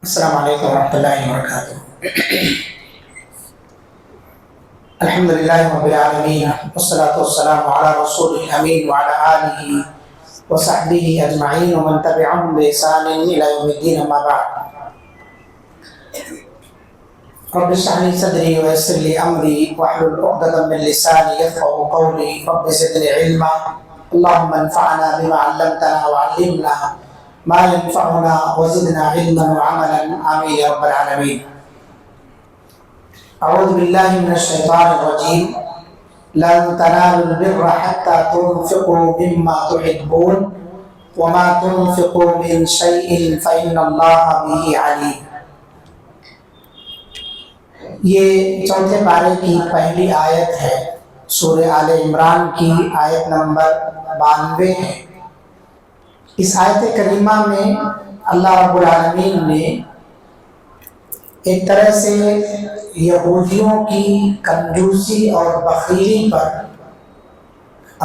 السلام علیکم ورحمۃ اللہ وبرکاتہ۔ الحمد للہ رب العالمین والصلاة والسلام علی رسول الامین وعلی آلہ وصحبہ اجمعین ومن تبعهم بإحسان الی یوم الدین، اما بعد۔ رب اشرح لي صدری ویسر لي امری واحلل عقدۃ من لسانی یفقهوا قولی، رب زدنی علما اللهم انفعنا بما علمتنا وعلمنا ما ينفعنا وزدنا علما وعملا آمين يا رب العالمين۔ اعوذ باللہ من الشیطان الرجیم۔ لن تنالوا البر حتى تنفقوا مما تحبون وما تنفقوا من شيء فإن الله به عليم۔ یہ چوتھے پارے کی پہلی آیت ہے، سورہ آل عمران کی آیت نمبر 92 ہے۔ اس آیت کریمہ میں اللہ رب العالمین نے ایک طرح سے یہودیوں کی کنجوسی اور بخیلی پر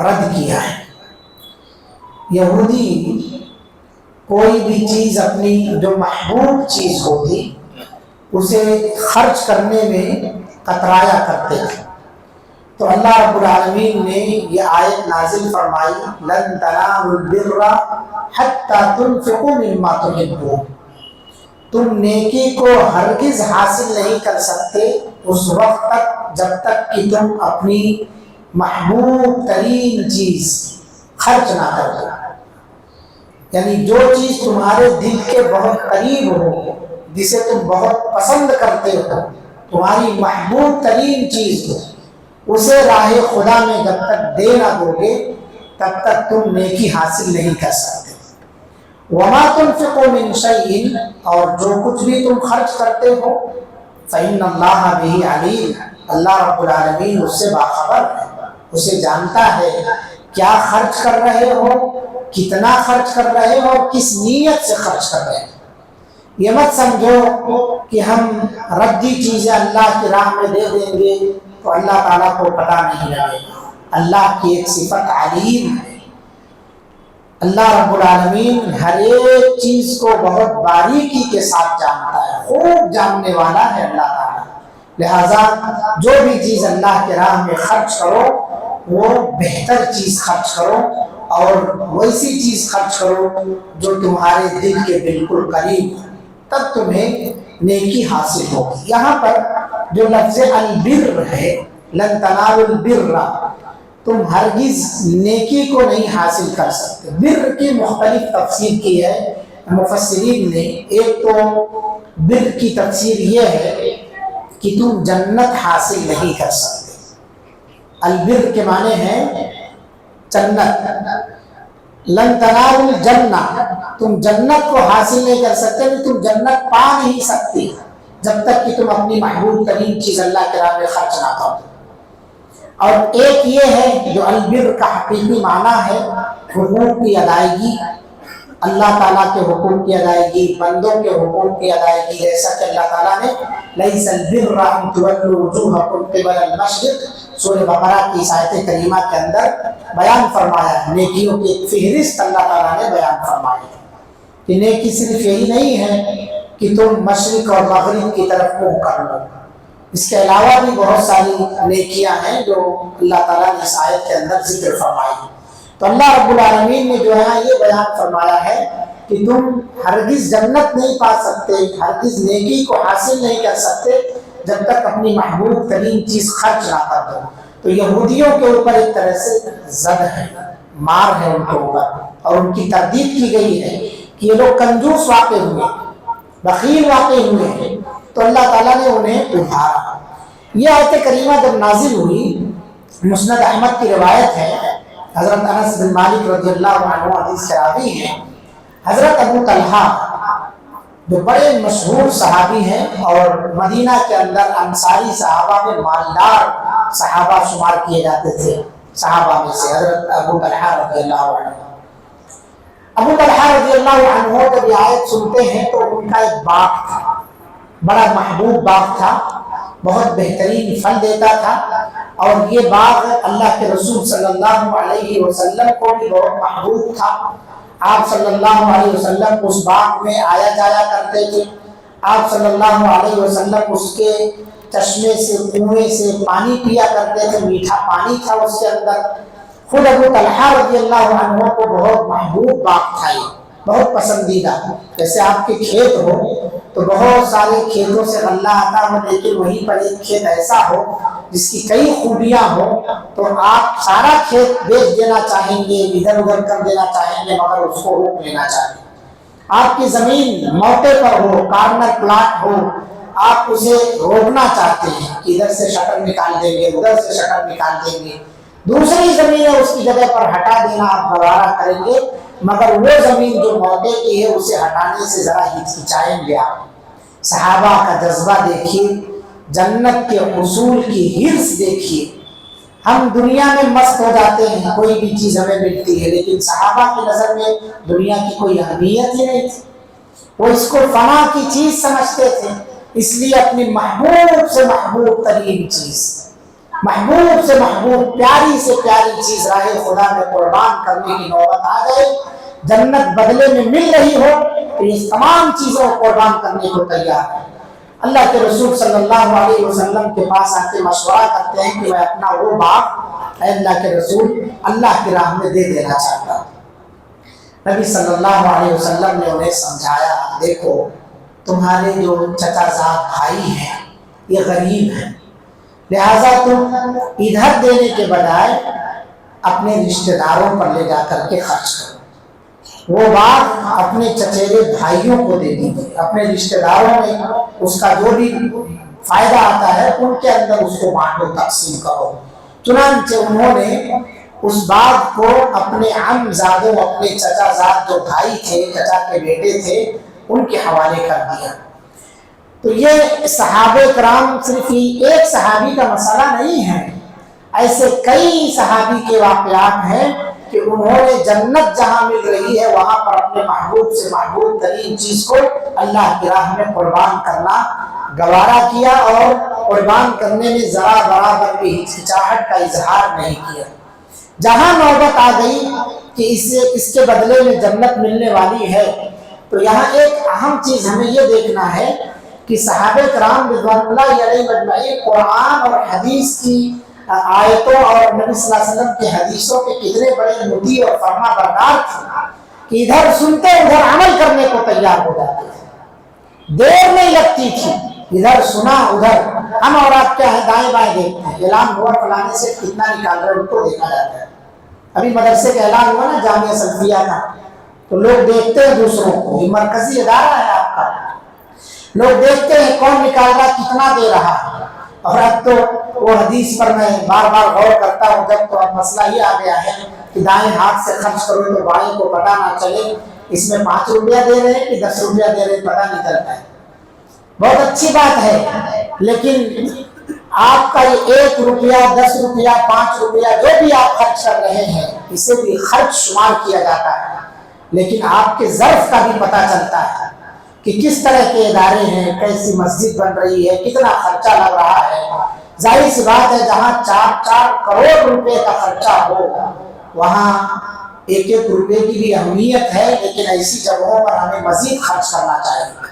رد کیا ہے۔ یہودی کوئی بھی چیز اپنی جو محبوب چیز ہوتی اسے خرچ کرنے میں کترایا کرتے تھے، تو اللہ رب العالمین نے یہ آیت نازل فرمائی، لن تنالوا البر حتی تنفقوا مما تحبون۔ تم نیکی کو ہرگز حاصل نہیں کر سکتے اس وقت تک جب تک کہ تم اپنی محبوب ترین چیز خرچ نہ کر دو، یعنی جو چیز تمہارے دل کے بہت قریب ہو، جسے تم بہت پسند کرتے ہو، تمہاری محبوب ترین چیز ہو، اسے راہ خدا میں جب تک دے نہ دو گے تب تک تم نیکی حاصل نہیں کر سکتے۔ وما تنفقوا من شيء، اور جو کچھ بھی تم خرچ کرتے ہو، فإن اللہ به علیم، اللہ رب العالمین اس سے باخبر ہے، اسے جانتا ہے کیا خرچ کر رہے ہو، کتنا خرچ کر رہے ہو اور کس نیت سے خرچ کر رہے ہو۔ یہ مت سمجھو کہ ہم ردی چیزیں اللہ کی راہ میں دے دیں گے تو اللہ تعالیٰ کو پتہ نہیں لگے گا۔ اللہ کی ایک صفت علیم ہے، اللہ رب العالمین ہر ایک چیز کو بہت باریکی کے ساتھ جانتا ہے، خوب جاننے والا ہے اللہ تعالیٰ۔ لہذا جو بھی چیز اللہ کے راہ میں خرچ کرو وہ بہتر چیز خرچ کرو اور ویسی چیز خرچ کرو جو تمہارے دل کے بالکل قریب ہو، تب تمہیں نیکی حاصل ہوگی۔ یہاں پر جو لفظ البر ہے، لن تنالوا البر، تم ہرگز نیکی کو نہیں حاصل کر سکتے۔ بر کی مختلف تفسیر کی ہے مفسرین نے۔ ایک تو بر کی تفسیر یہ ہے کہ تم جنت حاصل نہیں کر سکتے۔ البر کے معنی ہے جنت۔ لن تنالوا الجنہ، تم جنت کو حاصل نہیں کر سکتے، تم جنت پا نہیں سکتے جب تک کہ تم اپنی محبوب ترین چیز اللہ کے راہ میں خرچ نہ کرو۔ اور ایک یہ ہے جو البر کا حقیقی معنی ہے، حقوق کی ادائیگی، اللہ تعالیٰ کے حقوق کی ادائیگی، بندوں کے حقوق کی ادائیگی، جیسا کہ اللہ تعالیٰ نے لیس البر ان تولوا وجوہکم قبل المشرق سورہ بقرہ کی آیت کریمہ کے اندر بیان فرمایا ہے۔ نیکیوں کی ایک فہرست اللہ تعالیٰ نے بیان فرمائی ہے کہ نیکی صرف یہی نہیں ہے کہ تم مشرق اور مغرب کی طرف منہ کر لو، اس کے علاوہ بھی بہت ساری نیکیاں ہیں جو اللہ تعالیٰ نے اس آیت کے اندر ذکر فرمائی۔ تو اللہ رب العالمین نے جو ہے یہ بیان فرمایا ہے کہ تم ہرگز جنت نہیں پا سکتے، ہرگز نیکی کو حاصل نہیں کر سکتے جب تک اپنی محبوب ترین چیز خرچ نہ کر دو۔ تو یہودیوں کے اوپر ایک طرح سے زد ہے، مار ہے ان کے اوپر، اور ان کی تردید کی گئی ہے کہ یہ لوگ کنجوس واقع ہوئے، بخیل واقع ہوئے ہیں، تو اللہ تعالیٰ نے انہیں ابھارا۔ یہ آیت کریمہ جب نازل ہوئی، مسند احمد کی روایت ہے، حضرت انس بن مالک رضی اللہ عنہ حدیث کے راوی ہیں، حضرت ابو طلحہ جو بڑے مشہور صحابی ہیں اور مدینہ کے اندر انصاری صحابہ میں مالدار صحابہ شمار کیے جاتے تھے، صحابہ میں سے حضرت ابو طلحہ رضی اللہ عنہ۔ ابو طلحہ رضی اللہ عنہ جب یہ آیت سنتے ہیں تو ان کا ایک باغ تھا، بڑا محبوب باغ تھا، بہت بہترین پھل دیتا تھا، اور یہ باغ اللہ کے رسول صلی اللہ علیہ وسلم کو بھی بہت محبوب تھا۔ آپ صلی اللہ علیہ وسلم اس باغ میں آیا جایا کرتے تھے، آپ صلی اللہ علیہ وسلم اس کے چشمے سے کنویں سے پانی پیا کرتے تھے، میٹھا پانی تھا اس کے اندر۔ خود ابو طلحہ رضی اللہ عنہ کو بہت محبوب باغ تھا یہ، بہت پسندیدہ۔ جیسے آپ کے کھیت ہو تو بہت سارے کھیتوں سے غلہ آتا ہو، لیکن وہیں پر ایک کھیت ایسا ہو جس کی کئی خوبیاں ہو تو آپ سارا کھیت بیچ دینا چاہیں گے، ادھر ادھر کر دینا چاہیں گے، مگر اس کو روک لینا چاہیں گے۔ آپ کی زمین موقع پر ہو، کارنر پلاٹ ہو، آپ اسے روکنا چاہتے ہیں کہ ادھر سے شٹر نکال دیں گے، ادھر سے شٹر نکال دیں گے، دوسری زمین ہے اس کی جگہ پر ہٹا دینا آپ گوارا کریں گے، مگر وہ زمین جو موقع کی ہے اسے ہٹانے سے ذرا ہچکچائیں گے آپ۔ صحابہ کا جذبہ دیکھیے، جنت کے حصول کی حرص دیکھیے۔ ہم دنیا میں مست ہو جاتے ہیں، کوئی بھی چیز ہمیں ملتی ہے، لیکن صحابہ کی نظر میں دنیا کی کوئی اہمیت ہی نہیں تھی، وہ اس کو فنا کی چیز سمجھتے تھے۔ اس لیے اپنی محبوب سے محبوب ترین چیز، محبوب سے محبوب پیاری سے پیاری چیز راہ خدا میں قربان کرنے کی نوبت آ جائے، جنت بدلے میں مل رہی ہو تو یہ تمام چیزوں کو قربان کرنے کو تیار ہے۔ اللہ کے رسول صلی اللہ علیہ وسلم کے پاس آ کے مشورہ کرتے ہیں کہ میں اپنا وہ باغ اے اللہ کے رسول اللہ کی راہ میں دے دینا چاہتا ہوں۔ نبی صلی اللہ علیہ وسلم نے انہیں سمجھایا، دیکھو تمہارے جو چچا زاد بھائی ہیں یہ غریب ہیں، لہذا تم ادھر دینے کے بجائے اپنے رشتہ داروں پر لے جا کر کے خرچ کرو، وہ باغ اپنے چچیرے بھائیوں کو دے دیجیے، اپنے رشتہ داروں میں اس کا جو بھی فائدہ آتا ہے ان کے اندر اس کو بانٹو، تقسیم کرو۔ چنانچہ انہوں نے اس باغ کو اپنے عم زادوں، اپنے چچا زاد جو بھائی تھے، چچا کے بیٹے تھے، ان کے حوالے کر دیا۔ تو یہ صحابہ کرام صرف ایک صحابی کا مسئلہ نہیں ہے، ایسے کئی صحابی کے واقعات ہیں کہ انہوں نے جنت جہاں مل رہی ہے وہاں پر اپنے محبوب سے محبوب ترین چیز کو اللہ کی راہ میں قربان کرنا گوارا کیا، اور قربان کرنے میں ذرا برابر بھی ہچکچاہٹ کا اظہار نہیں کیا۔ جہاں نوبت آ گئی کہ اس کے بدلے میں جنت ملنے والی ہے، تو یہاں ایک اہم چیز ہمیں یہ دیکھنا ہے کہ صحابہ کرام رضوان اللہ علیہ مجمعین قرآن اور حدیث کی آیتوں اور نبی صلی اللہ علیہ وسلم کی حدیثوں کے کتنے بڑے مطیع اور فرما بردار تھے کہ ادھر سنتے ادھر عمل کرنے کو تیار ہو جاتے تھے، دیر نہیں لگتی تھی، ادھر سنا ادھر ہم اور آپ کیا ہے دائیں بائیں دیکھتے ہیں، اعلان ہوا فلانے سے کتنا نکال رہے ان کو دیکھا جاتا ہے۔ ابھی مدرسے کا اعلان ہوا نا جامعہ سلفیہ کا، تو لوگ دیکھتے ہیں دوسروں کو، یہ مرکزی ادارہ ہے آپ کا، لوگ دیکھتے ہیں کون نکال رہا کتنا دے رہا ہے۔ اور اب تو وہ حدیث پر میں بار بار غور کرتا ہوں، جب تو اب مسئلہ یہ آ گیا ہے کہ دائیں ہاتھ سے خرچ کرو تو بائیں کو پتہ نہ چلے اس میں 5 روپیہ دے رہے ہیں کہ 10 روپیہ دے رہے ہیں، پتہ نہیں چلتا ہے۔ بہت اچھی بات ہے، لیکن آپ کا یہ 1 روپیہ 10 روپیہ 5 روپیہ جو بھی آپ خرچ کر رہے ہیں اسے بھی خرچ شمار کیا جاتا ہے، لیکن آپ کے ظرف کا بھی پتہ چلتا ہے کہ کس طرح کے ادارے ہیں، کیسی مسجد بن رہی ہے، کتنا خرچہ لگ رہا ہے۔ ظاہر سی بات ہے جہاں 4 کروڑ روپے کا خرچہ ہو وہاں 1 روپے کی بھی اہمیت ہے، لیکن ایسی جگہوں پر ہمیں مزید خرچ کرنا چاہیے۔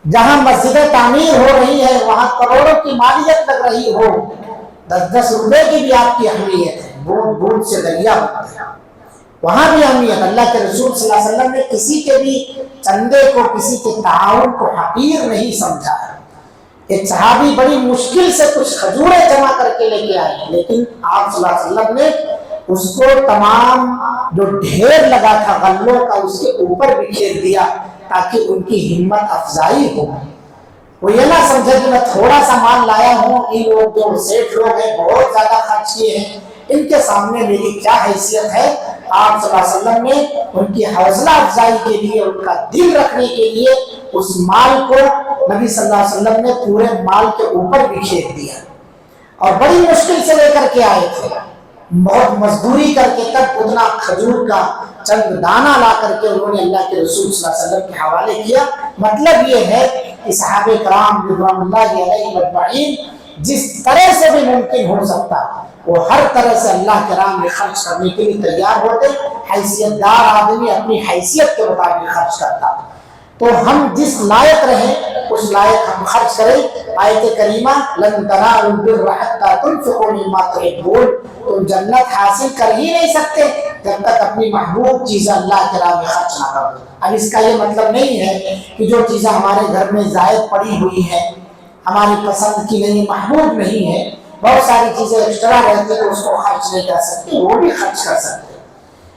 جہاں مسجدیں تعمیر ہو رہی ہے وہاں کروڑوں کی مالیت لگ رہی ہو، 10 روپے کی بھی آپ کی اہمیت ہے، بوند بوند سے دریا ہوتا ہے، وہاں بھی اہمیت۔ اللہ کے رسول صلی اللہ علیہ وسلم نے کسی کے بھی چندے کو، کسی کے تعاون کو حقیر نہیں سمجھا ہے۔ ایک صحابی بڑی مشکل سے کچھ کھجوریں جمع کر کے لے کے آئے، لیکن آپ صلی اللہ علیہ وسلم نے اس کو تمام جو ڈھیر لگا تھا غلوں کا اس کے اوپر بکھیر دیا تاکہ ان کی ہمت افزائی ہو۔ وہ یہ نہ سمجھے کہ میں تھوڑا سا مال لایا ہوں، ان لوگ جو سیٹھ لوگ ہیں بہت زیادہ خرچ کیے ہیں، ان کے سامنے میری کیا حیثیت ہے۔ آپ صلی اللہ علیہ وسلم نے ان کی حوصلہ افزائی کے لیے، ان کا دل رکھنے کے لیے اس مال کو نبی صلی اللہ علیہ وسلم نے پورے مال کے اوپر بکھیر دیا، اور بڑی مشکل سے لے کر کے آئے تھے، بہت مزدوری کر کے تب اتنا کھجور کا چند دانہ لا کر کے انہوں نے اللہ کے رسول صلی اللہ علیہ وسلم کے حوالے کیا۔ مطلب یہ ہے کہ صحابہ کرام رضوان اللہ علیہ مجمعین جس طرح سے بھی ممکن ہو سکتا وہ ہر طرح سے اللہ کے راہ میں خرچ کرنے کے لیے تیار ہوتے۔ حیثیت دار آدمی اپنی حیثیت کے مطابق خرچ کرتا۔ تو ہم جس لائق رہیں اس لائق ہم خرچ کریں۔ آیت کریمہ لن تنالوا البر حتى تنفقوا مما تحبون، تم جنت حاصل کر ہی نہیں سکتے جب تک اپنی محبوب چیزیں اللہ کے راہ میں خرچ نہ کرو۔ اب اس کا یہ مطلب نہیں ہے کہ جو چیزیں ہمارے گھر میں زائد پڑی ہوئی ہیں، ہماری پسند کی نہیں، محبوب نہیں ہے، بہت ساری چیزیں ایکسٹرا رہتی ہیں اس کو خرچ نہیں کر سکتے، وہ بھی خرچ کر سکتے،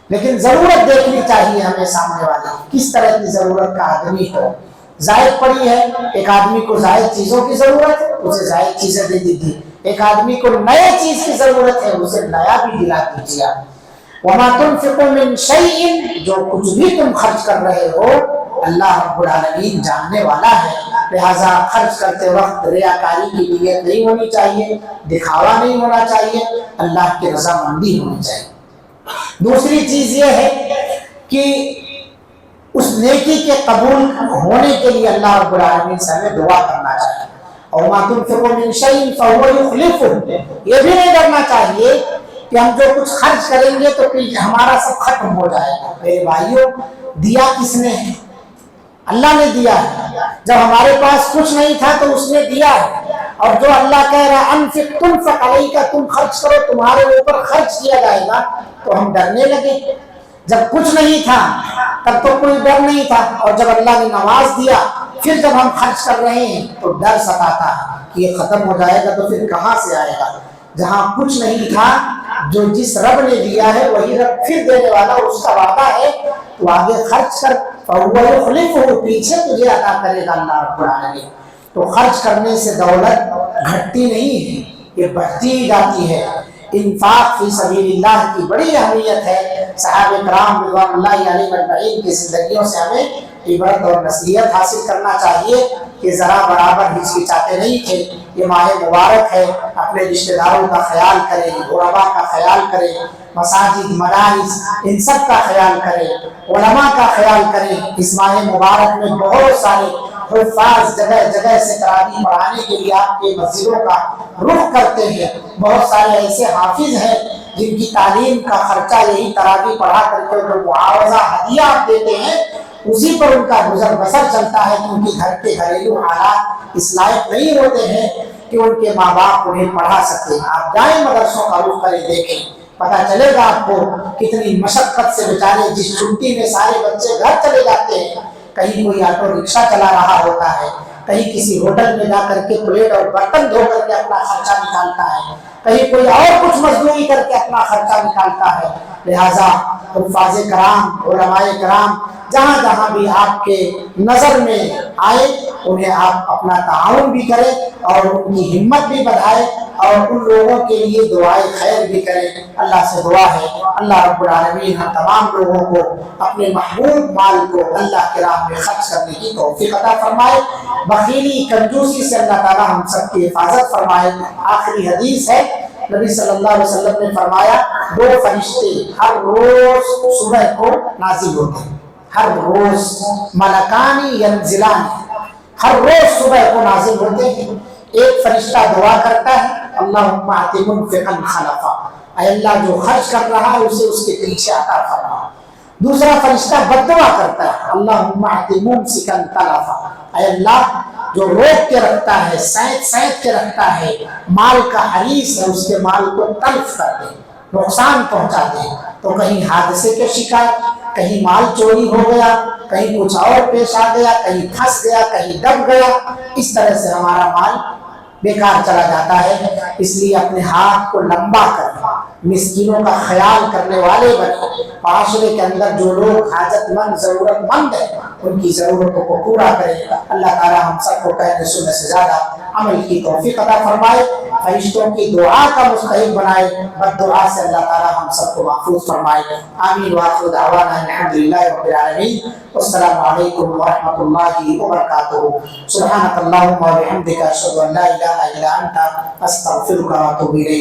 لیکن ضرورت دیکھنی چاہیے ہمیں سامنے والے کس طرح کی ضرورت کا آدمی ہو۔ زائد پڑی ہے، ایک آدمی کو زائد چیزوں کی ضرورت ہے، اسے زائد چیزیں دے دیجیے۔ ایک آدمی کو نئے چیز کی ضرورت ہے، اسے نیا بھی دلا دیجیے۔ وما تنفقوا من شيء، جو کچھ بھی تم خرچ کر رہے ہو اللہ رب العالمین جاننے والا ہے، لہذا خرچ کرتے وقت ریاکاری کی نیت نہیں ہونی چاہیے، دکھاوا نہیں ہونا چاہیے، اللہ کی رضامندی ہونی چاہیے۔ دوسری چیز یہ ہے کہ اس نیکی کے قبول ہونے کے لیے اللہ رب العالمین سے ہمیں دعا کرنا چاہیے۔ اور وما تنفقوا من شيء فهو يخلفه، یہ بھی نہیں ڈرنا چاہیے کہ ہم جو کچھ خرچ کریں گے تو پھر ہمارا سب ختم ہو جائے گا۔ میرے بھائیوں، دیا کس نے ہے؟ اللہ نے دیا ہے۔ جب ہمارے پاس کچھ نہیں تھا تو اس نے دیا ہے، اور جو اللہ کہہ رہا ہے انفق تنفق علیک، تم خرچ کرو تمہارے اوپر خرچ کیا جائے گا، تو ہم ڈرنے لگے۔ جب کچھ نہیں تھا تب تو کوئی ڈر نہیں تھا، اور جب اللہ نے نواز دیا پھر جب ہم خرچ کر رہے ہیں تو ڈر ستاتا ہے کہ یہ ختم ہو جائے گا تو پھر کہاں سے آئے گا۔ جہاں کچھ نہیں تھا، جو جس رب نے دیا ہے وہی رب پھر دینے والا، اس کا وعدہ ہے، تو آگے خرچ کر، فَهُوَ يُخْلِفُهُ، پیچھے تجھے عطا کرے گا اللہ رب العالمین۔ تو خرچ کرنے سے دولت گھٹتی نہیں ہے، یہ بڑھتی ہی جاتی ہے۔ انفاق فی سبیل اللہ کی بڑی اہمیت ہے۔ صحابہ کرام رضوان اللہ علیہم اجمعین کی زندگیوں سے ہمیں عبرت اور نصیحت حاصل کرنا چاہیے کہ ذرا برابر ہچکچاتے نہیں تھے۔ یہ ماہ مبارک ہے، اپنے رشتہ داروں کا خیال کریں، غرباء کا خیال کریں، مساجد مدارس ان سب کا خیال کریں، علماء کا خیال کریں۔ اس ماہ مبارک میں بہت سارے حفاظ جگہ جگہ سے تراویح پڑھانے کے لیے آپ کے مسجدوں کا رخ کرتے ہیں۔ بہت سارے ایسے حافظ ہیں جن کی تعلیم کا خرچہ یہی تراویح پڑھا کر کے جو معاوضہ ہدیہ آپ دیتے ہیں اسی پر ان کا گزر بسر چلتا ہے، کیونکہ گھر کے گھریلو حالات اس لائق نہیں ہوتے ہیں کہ ان کے ماں باپ انہیں پڑھا سکتے۔ آپ جائیں مدرسوں کا رخ کریں، دیکھیں، پتہ چلے گا آپ کو کتنی مشقت سے بیچارے جس چھٹی میں سارے بچے گھر چلے جاتے ہیں، کہیں کوئی آٹو رکشہ چلا رہا ہوتا ہے، کہیں کسی ہوٹل میں جا کر کے پلیٹ اور برتن دھو کر کے اپنا خرچہ نکالتا ہے، کہیں کوئی اور کچھ مزدوری کر کے اپنا خرچہ نکالتا ہے۔ لہٰذا حفاظ کرام، علماء کرام جہاں جہاں بھی آپ کے نظر میں آئے انہیں آپ اپنا تعاون بھی کریں اور ان کی ہمت بھی بڑھائیں اور ان لوگوں کے لیے دعائے خیر بھی کریں۔ اللہ سے دعا ہے اللہ رب العالمین ہم تمام لوگوں کو اپنے محبوب مال کو اللہ کے راہ میں خرچ کرنے کی توفیق عطا فرمائے، بخیلی کنجوسی سے اللہ تعالی ہم سب کی حفاظت فرمائے۔ آخری حدیث ہے، نبی صلی اللہ علیہ وسلم نے فرمایا 2 فرشتے ہر روز صبح کو نازل ہوتے ہیں، ہر روز ملکانی ینزلانی، ہر روز صبح کو نازل ہوتے ہیں۔ ایک فرشتہ دعا کرتا ہے اللہم اعط منفقا خلفا، اے اللہ جو خرچ کر رہا ہے اسے اس کے پیچھے عطا فرما۔ دوسرا فرشتہ بد دعا کرتا ہے اللہم اعط ممسکا تلفا، اے اللہ جو روک کے رکھتا ہے، سینت کے رکھتا ہے، مال کا حریص ہے، اس کے مال کو تلف کر دے، نقصان پہنچا دے۔ تو کہیں حادثے کے شکار، کہیں مال چوری ہو گیا، کہیں کچھ اور پیش آ گیا، کہیں پھنس گیا، کہیں دب گیا، اس طرح سے ہمارا مال بیکار چلا جاتا ہے۔ اس لیے اپنے ہاتھ کو لمبا کریں، مسکینوں کا خیال کرنے والے بنے، معاشرے کے اندر جو لوگ حاجت مند ضرورت مند ہیں ان کی ضرورتوں کو پورا کریں۔ اللہ تعالی ہم سب کو کہنے سننے سے زیادہ عمل کی توفیق عطا فرمائے، فرشتوں کی دعا کا مستحق بنائے، بد دعا سے اللہ تعالی ہم سب کو محفوظ فرمائے۔ آمین وآخر دعوانا الحمدللہ رب العالمین، والسلام علیکم ورحمۃ اللہ وبرکاتہ۔ سبحانک اللہم وبحمدک، اشہد ان لا الہ الا انت، استغفرک واتوب الیک۔